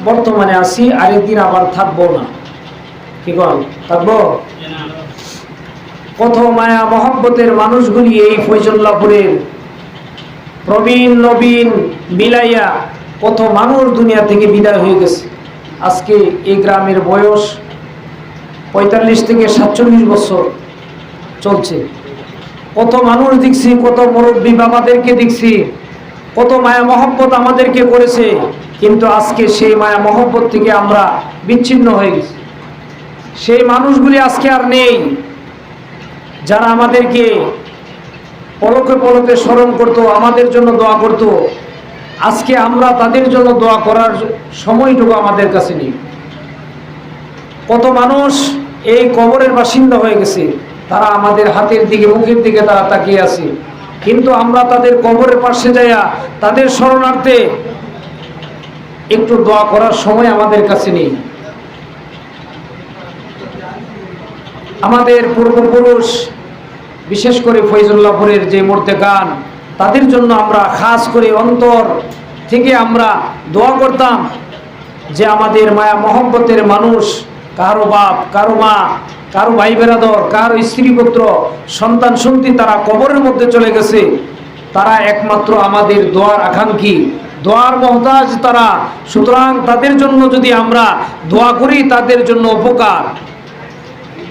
বর্তমানে আছি, আরেকদিন আবার থাকবো না। কি বল, থাকবো? কত মায়া মহব্বতের মানুষগুলি এই ফয়জুল্লাহপুরের প্রবীণ নবীন মিলাইয়া কত মানুষ দুনিয়া থেকে বিদায় হয়ে গেছে। আজকে এই গ্রামের বয়স 45 থেকে 47 বছর চলছে। কত মানুষ দেখছি, কত মুরব্বী বাবাদেরকে দেখছি, কত মায়া মহব্বত আমাদেরকে করেছে, কিন্তু আজকে সেই মায়া মহব্বত থেকে আমরা বিচ্ছিন্ন হয়ে গেছি। সেই মানুষগুলি আজকে আর নেই, যারা আমাদেরকে পলকে পলকে স্মরণ করত, আমাদের জন্য দোয়া করত। আজকে আমরা তাদের জন্য দোয়া করার সময়টুকু আমাদের কাছে নেই। কত মানুষ এই কবরের বাসিন্দা হয়ে গেছে, তারা আমাদের হাতের দিকে, মুখের দিকে তারা তাকিয়ে আছে, কিন্তু আমরা তাদের কবরের পাশে যাইয়া তাদের শরণার্থে একটু দোয়া করার সময় আমাদের কাছে নেই। আমাদের পূর্বপুরুষ, বিশেষ করে ফয়জুল্লাহপুরের যে মুর্তেকান, তাদের জন্য আমরা খাস করে অন্তর থেকে আমরা দোয়া করতাম যে আমাদের মায়া মহব্বতের মানুষ, কারো বাপ, কারো মা, কারো ভাই বেরাদর, কারো স্ত্রী পুত্র, সন্তান সন্ততি তারা কবরের মধ্যে চলে গেছে। তারা একমাত্র আমাদের দোয়ার আকাঙ্ক্ষী, দোয়ার মহতাজ তারা। সুতরাং তাদের জন্য যদি আমরা দোয়া করি, তাদের জন্য উপকার।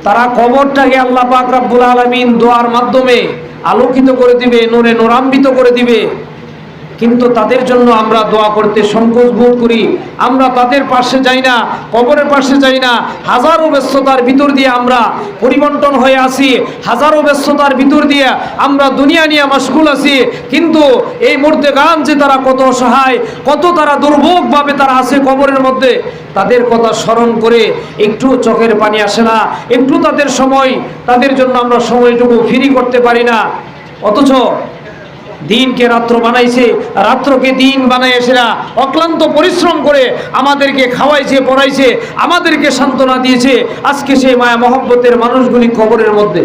তারা কবরটাকে আল্লাহ পাক রব্বুল আলামিন দোয়ার মাধ্যমে আলোকিত করে দিবে, নূরে নূরান্বিত করে দিবে। কিন্তু তাদের জন্য আমরা দোয়া করতে সংকোচ বোধ করি। আমরা তাদের পাশে যাই না, কবরের পাশে যাই না। হাজারো ব্যস্ততার ভিতর দিয়ে আমরা পরিবর্তন হয়ে আছি, হাজারো ব্যস্ততার ভিতর দিয়ে আমরা দুনিয়া নিয়ে মশগুল আছি। কিন্তু এই মুর্তেকান যে তারা কত অসহায়, কত তারা দুর্ভোগভাবে তারা আছে কবরের মধ্যে, তাদের কথা স্মরণ করে একটু চোখের পানি আসে না, একটু তাদের সময়, তাদের জন্য আমরা সময়টুকু ফ্রি করতে পারি না। অথচ দিনকে রাত্র বানাইছে, রাত্রকে দিন বানায় এসেরা অক্লান্ত পরিশ্রম করে আমাদেরকে খাওয়াইছে, পড়াইছে, আমাদেরকে সান্ত্বনা দিয়েছে। আজকে সেই মায়া মহব্বতের মানুষগুলি কবরের মধ্যে,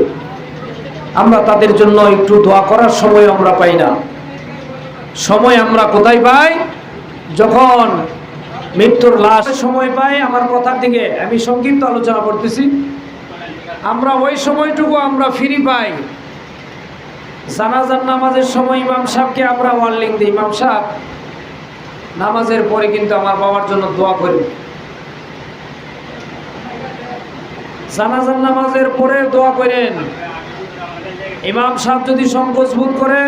আমরা তাদের জন্য একটু দোয়া করার সময় আমরা পাই না। সময় আমরা কোথায় পাই? যখন মৃত্যুর লাশ সময় পাই। আমার কথার দিকে আমি সংক্ষিপ্ত আলোচনা করতেছি। আমরা ওই সময়টুকু আমরা ফ্রি পাই। জানাজার নামাজের সময় ইমাম সাহেবকে আমরা ওয়ার্নিং দিই, ইমাম সাহেব নামাজের পরে কিন্তু আমার বাবার জন্য দোয়া করি। জানাজার নামাজের পরে দোয়া করেন। ইমাম সাহেব যদি সংকোচ বোধ করে,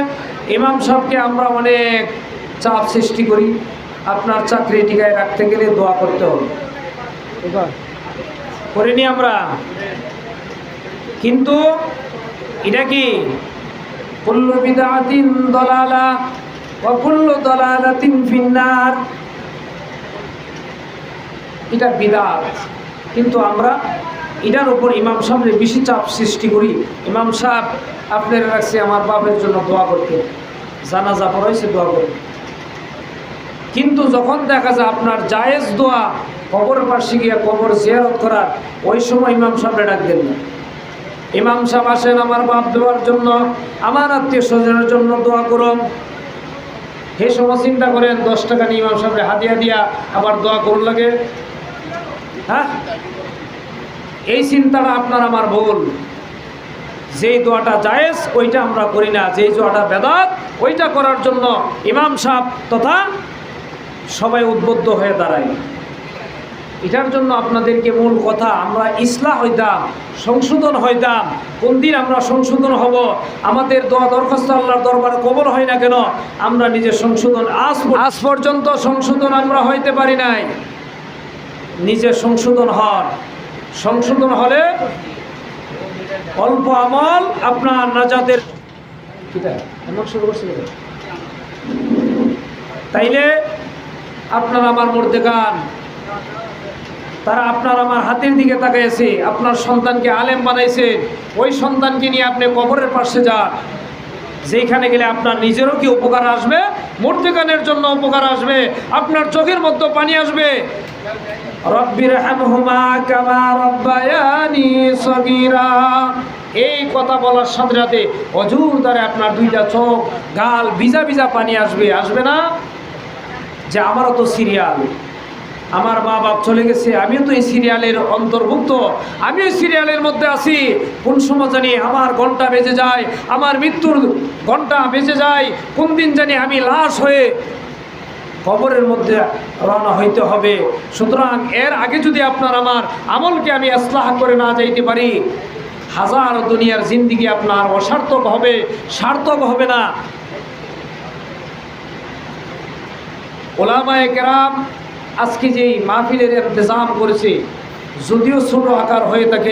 ইমাম সাহেবকে আমরা অনেক চাপ সৃষ্টি করি। আপনার চাকরি টিকায় রাখতে গেলে দোয়া করতে হবে, করিনি আমরা? কিন্তু এটা কি কুল্লু বিদআতিন দালালা ওয়া কুল্লু দালালাতিন ফিন্নার, এটা বিদআত। কিন্তু আমরা এটার উপর ইমাম সাহেবের বেশি চাপ সৃষ্টি করি। ইমাম সাহেব আপনার রাখছে আমার বাপের জন্য দোয়া করতে, জানাজা পড়াইছে দোয়া করতে। কিন্তু যখন দেখা যায় আপনার জায়েজ দোয়া কবরের পাশে গিয়ে কবর জিয়ারত করার, ওই সময় ইমাম সাহেবরা ডাক দেন না। ইমাম সাহেব আসেন আমার বাপ দেওয়ার জন্য, আমার আত্মীয় স্বজনের জন্য দোয়া করুন। হে সময় চিন্তা করেন 10 টাকা নিয়ে ইমাম সাহেবরে হাদিয়া দিয়া আবার দোয়া করুন লাগে। হ্যাঁ, এই চিন্তাটা আপনার আমার ভুল। যেই দোয়াটা জায়েজ ওইটা আমরা করি না, যেই দোয়াটা বেদাত ওইটা করার জন্য ইমাম সাহেব তথা সবাই উদ্বুদ্ধ হয়ে দাঁড়ায়। এটার জন্য আপনাদেরকে মূল কথা, আমরা ইসলাহ হইতাম, সংশোধন হইতাম। কোন দিন আমরা সংশোধন হব? আমাদের দোয়া দরখাস্ত আল্লাহর দরবারে কবুল হয় না কেন? আমরা নিজের সংশোধন আজ পর্যন্ত সংশোধন আমরা হইতে পারি নাই। নিজের সংশোধন হন, সংশোধন হলে অল্প আমল আপনার নাজাতের। তাইলে আপনার আমার মুর্তেকান, তারা আপনার আমার হাতের দিকে তাকাইছে, আপনার সন্তানকে আলেম বানাইছে। ওই সন্তানকে নিয়ে আপনি কবরের পাশে যান, যেখানে গেলে আপনার নিজেরও কি উপকার আসবে, মুর্তেকানের জন্য উপকার আসবে, আপনার চোখের মধ্যে পানি আসবে। রব্বির হামহুমা কামা রব্বায়ানি সগীরা, এই কথা বলার সাথে সাথে অজুর দ্বারা আপনার দুইটা চোখ, গাল ভিজা ভিজা পানি আসবে, আসবে না? যে আমারও তো সিরিয়াল, আমার মা বাপ চলে গেছে, আমিও তো এই সিরিয়ালের অন্তর্ভুক্ত, আমিও এই সিরিয়ালের মধ্যে আছি। কোন সময় জানি আমার ঘন্টা বেজে যায়, আমার মৃত্যুর ঘন্টা বেজে যায়, কোন দিন জানি আমি লাশ হয়ে কবরের মধ্যে রওনা হইতে হবে। সুতরাং এর আগে যদি আপনার আমার আমলকে আমি ইসলাহ করে না যাইতে পারি, হাজার দুনিয়ার জিন্দিগি আপনার অসার্থক হবে, সার্থক হবে না। ওলামায়ে কেরাম আজকে যেই মাহফিলের ইন্তজাম করেছে, যদিও ছোট আকার হয়ে থাকে,